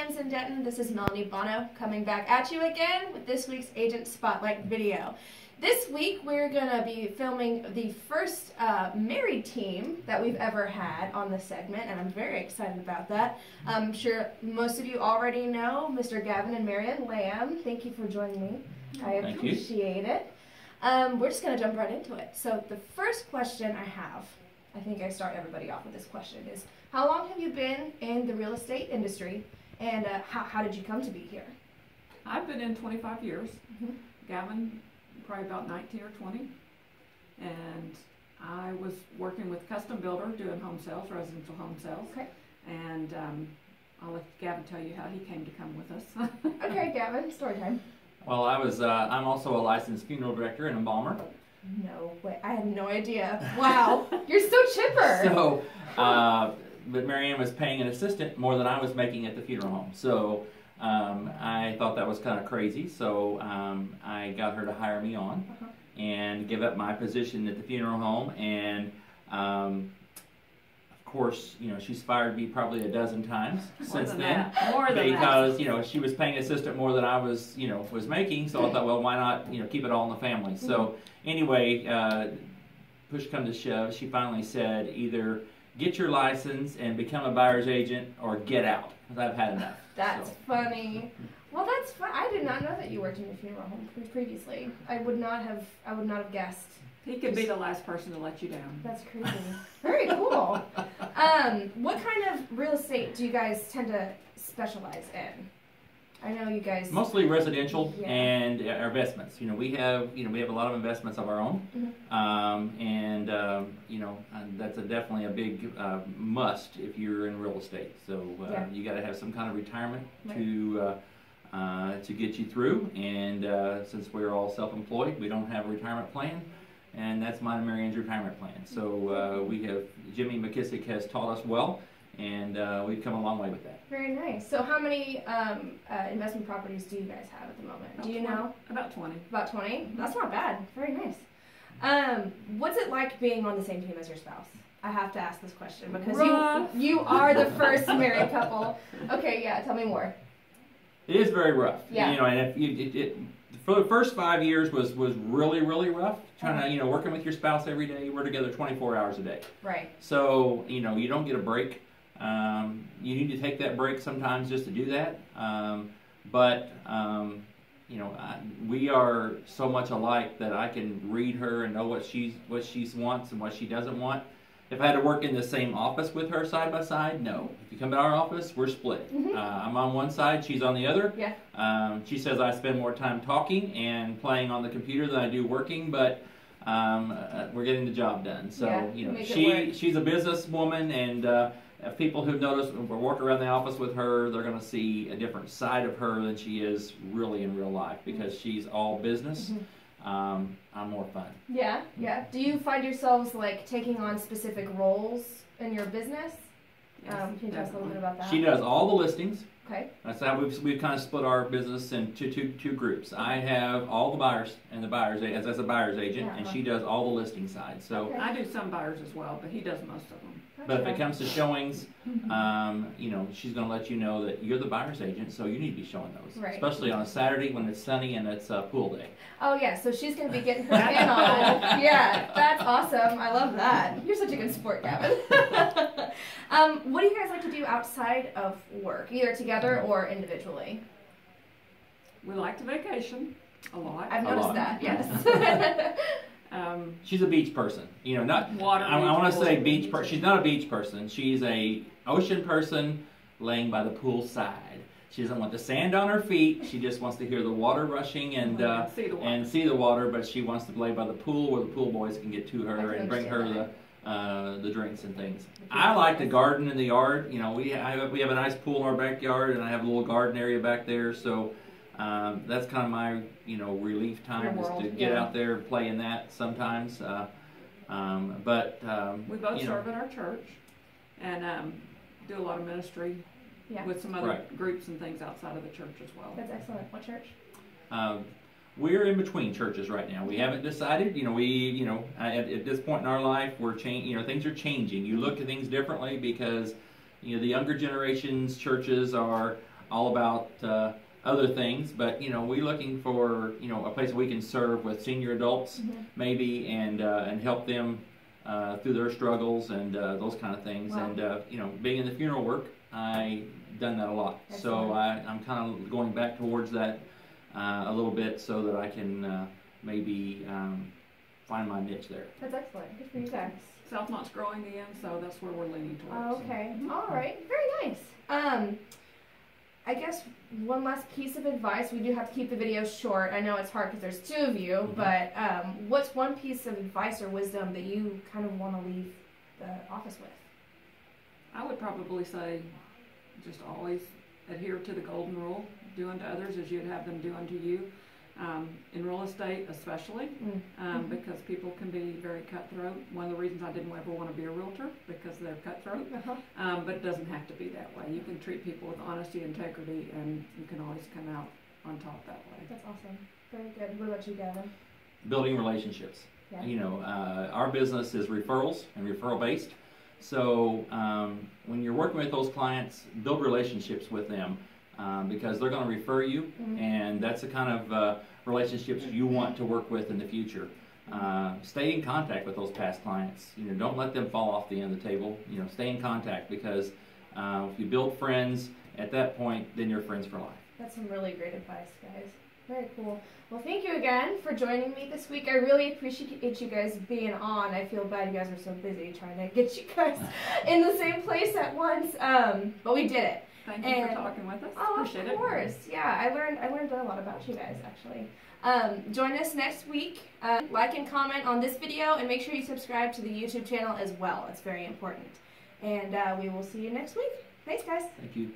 friends in Denton. This is Melanie Bono coming back at you again with this week's Agent Spotlight video. This week we're going to be filming the first married team that we've ever had on the segment, and I'm very excited about that. I'm sure most of you already know Mr. Gavin and Marianne Lamb. Thank you for joining me. I appreciate it. We're just going to jump right into it. So the first question I have, I think I start everybody off with this question, is how long have you been in the real estate industry, and how did you come to be here? I've been in 25 years. Mm-hmm. Gavin, probably about 19 or 20. And I was working with Custom Builder doing home sales, residential home sales. Okay. And I'll let Gavin tell you how he came to come with us. Okay, Gavin, story time. Well, I'm also a licensed funeral director and embalmer. No way, I had no idea. Wow, you're so chipper. So, but Marianne was paying an assistant more than I was making at the funeral home. So I thought that was kind of crazy. So I got her to hire me on and give up my position at the funeral home. And of course, you know, she's fired me probably a dozen times since then. More than because, you know, she was paying assistant more than I was, you know, was making. So I thought, well, why not, you know, keep it all in the family. So anyway, push come to shove, she finally said, either get your license and become a buyer's agent or get out, because I've had enough. That's funny. Well, that's fun. I did not know that you worked in a funeral home previously. I would not have guessed. He could be the last person to let you down. That's crazy. Very cool. What kind of real estate do you guys tend to specialize in? I know you guys mostly residential and our investments. You know, we have a lot of investments of our own, you know, and that's definitely a big must if you're in real estate. So you got to have some kind of retirement to get you through. And since we're all self-employed, we don't have a retirement plan. And that's mine and Marianne's retirement plan. So we have, Jimmy McKissick has taught us well, and we've come a long way with that. Very nice. So how many investment properties do you guys have at the moment? Do you know? About 20. About 20? That's not bad. Very nice. What's it like being on the same team as your spouse? I have to ask this question because you are the first married couple. Okay, yeah, tell me more. It is very rough. Yeah. You know, and if for the first 5 years was really, really rough. Trying to, you know, working with your spouse every day. We're together 24 hours a day. Right. So, you know, you don't get a break. You need to take that break sometimes just to do that. You know, we are so much alike that I can read her and know what she wants and what she doesn't want. If I had to work in the same office with her side by side, no. If you come to our office, we're split. I'm on one side, she's on the other. Yeah. She says I spend more time talking and playing on the computer than I do working, but we're getting the job done. So, yeah, you know, she's a businesswoman, and if people who've noticed when we walk around the office with her, they're going to see a different side of her than she is really in real life, because she's all business. I'm more fun. Yeah, yeah. Do you find yourselves like taking on specific roles in your business? Can you tell us a little bit about that? She does all the listings. Okay. That's how we've kind of split our business into two groups. I have all the buyers and the buyers as a buyer's agent, and she does all the listing side. So I do some buyers as well, but he does most of them. But if it comes to showings, you know, she's going to let you know that you're the buyer's agent, so you need to be showing those. Right. Especially on a Saturday when it's sunny and it's pool day. Oh, yeah, so she's going to be getting her fan on. Yeah, that's awesome. I love that. You're such a good sport, Gavin. What do you guys like to do outside of work, either together or individually? We like to vacation a lot. I've noticed that, yes. She's a beach person, you know. Not water. I want to say beach person. She's not a beach person. She's a ocean person, laying by the pool side. She doesn't want the sand on her feet. She just wants to hear the water rushing and see the water. But she wants to lay by the pool where the pool boys can get to her and bring her the drinks and things. I like to garden in the yard. You know, we have a nice pool in our backyard, and I have a little garden area back there. So that's kind of my, you know, relief time, is to get out there and play in that sometimes. We both serve at our church and do a lot of ministry with some other groups and things outside of the church as well. That's excellent. What church? We're in between churches right now. We haven't decided. You know, at this point in our life, things are changing. You look at things differently because, you know, the younger generation's churches are all about other things, but we're looking for a place we can serve with senior adults, maybe, and help them through their struggles and those kind of things. Wow. And being in the funeral work, I've done that a lot. Excellent. So I'm kind of going back towards that a little bit, so that I can maybe find my niche there. That's excellent. Good for you guys. Southmont's growing again, so that's where we're leaning towards. Okay. All right. Very nice. I guess one last piece of advice. We do have to keep the video short. I know it's hard because there's 2 of you, but what's one piece of advice or wisdom that you kind of want to leave the office with? I would probably say just always adhere to the golden rule. Do unto others as you'd have them do unto you. In real estate especially, because people can be very cutthroat. One of the reasons I didn't ever want to be a realtor, because they're cutthroat. But it doesn't have to be that way. You can treat people with honesty, integrity, and you can always come out on top that way. That's awesome. Very good. What about you, Gavin? Building relationships. Yeah. Our business is referrals and referral based. So when you're working with those clients, build relationships with them. Because they're going to refer you, and that's the kind of relationships you want to work with in the future. Stay in contact with those past clients. Don't let them fall off the end of the table. Stay in contact, because if you build friends at that point, then you're friends for life. That's some really great advice, guys. Very cool. Well, thank you again for joining me this week. I really appreciate you guys being on. I feel bad you guys are so busy trying to get you guys in the same place at once, but we did it. Thank you for talking with us. Oh, of course. Yeah, I learned a lot about you guys, actually. Join us next week. Like and comment on this video, and make sure you subscribe to the YouTube channel as well. It's very important. And we will see you next week. Thanks, guys. Thank you.